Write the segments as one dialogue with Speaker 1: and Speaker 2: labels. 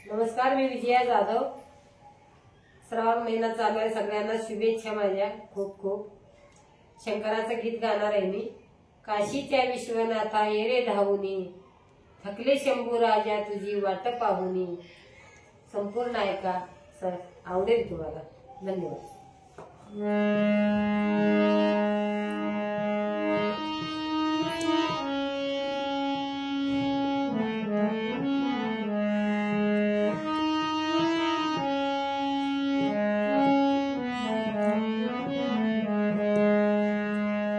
Speaker 1: नमस्कार, मी विजया जाधव। श्रावण महिना चालू आहे, सगळ्यांना शुभेच्छा माझ्या खूप खूप। शंकराचं गीत गाणार आहे मी। काशीच्या विश्वनाथा ये रे धावूनी, थकले शंभू राजा तुझी वाट पाहुनी। संपूर्ण ऐका, आवडेल तुम्हाला। धन्यवाद।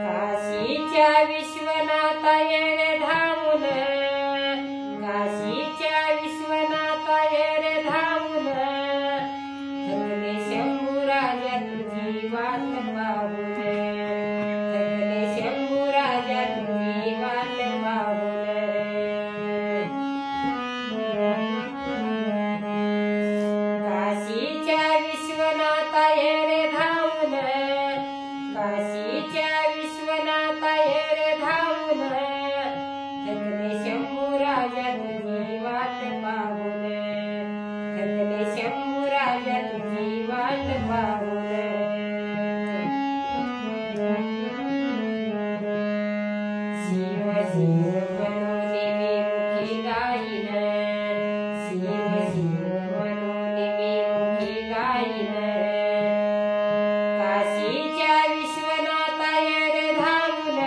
Speaker 1: काशीच्या विश्वनाथा ये रे धावून, काशीच्या विश्वनाथा ये रे धावून, थकले शंभू राजा तुझी वाट पाहून, थकले शंभू राजा तुझी वाट पाहून। काशीच्या विश्वनाथा ये रे धावून, काशीच्या विश्वनाथा ये रे धावून, थकले शंभू राजा तुझी वाट पाहून, थकले शंभू राजा तुझी वाट पाहून। शिव शिव म्हणून मी मुखी गाईन, शिव शिव म्हणून मी मुखी गाईन। काशीच्या विश्वनाथा ये रे धावून,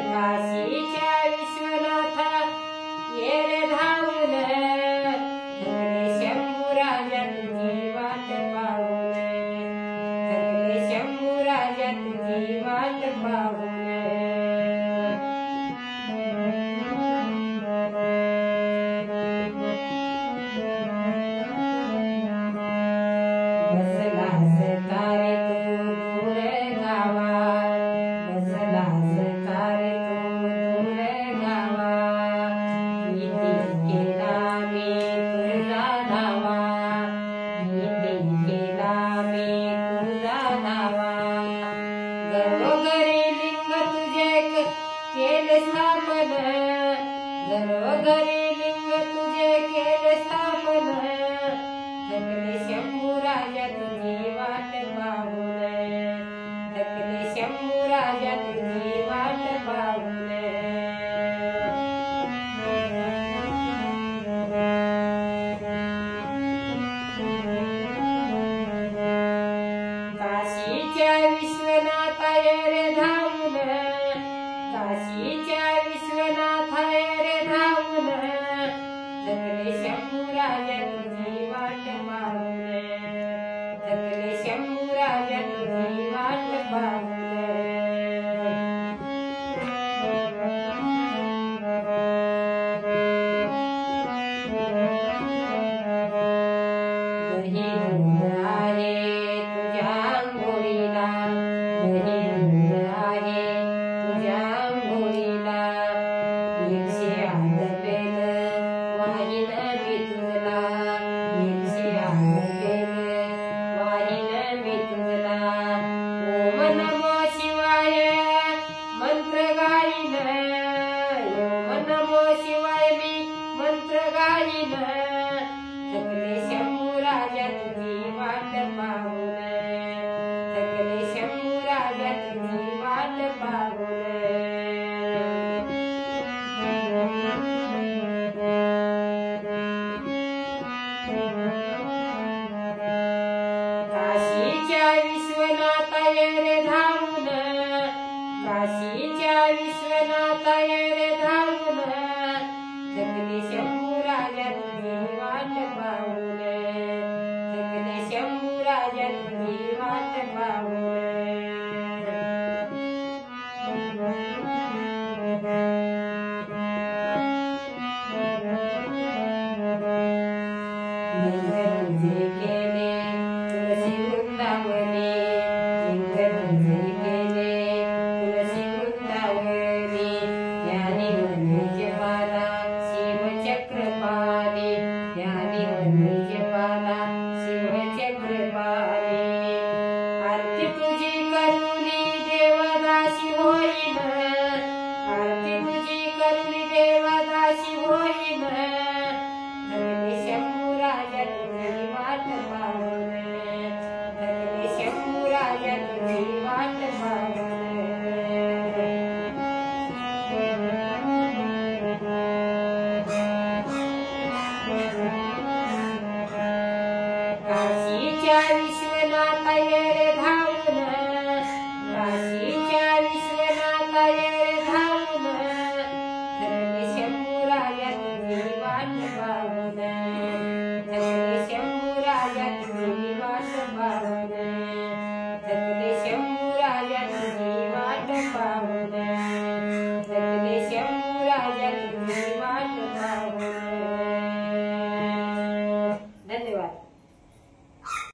Speaker 1: काशीच्या विश्वनाथा ये रे धावून, थकले शंभू राजा तुझी वाट पाहून, थकले शंभू राजा तुझी वाट पाहून। बसलास तारे तू दूर गावा, बसलास तारे तू दूर गावा, किती केला मी तुझा धावा, किती केला मी तुझा धावा। घरोघरी लिंग तुझे केले स्थापन, घरोघरी लिंग तुझे केले स्थापन, थकले शंभू राजा तुझी वाट पाहून, थकले शंभू राजा तुझी वाट पाहून। काशीच्या विश्वनाथा ये रे धावून, काशीच्या विश्वनाथा ये रे धावून, थकले शंभू राजा तुझी वाट पाहून, थकले शंभू राजा तुझी वाट पाहून। दही दूध आहे तुझ्या अंघोळीला, दही दूध आहे तुझ्या अंघोळीला, 108 बेल वाहीन मी तुला, 108 बेल वाहीन मी तुला। ओम नमो शिवाय मंत्र गाईन, ओम नमो शिवाय मी मंत्र गाईन।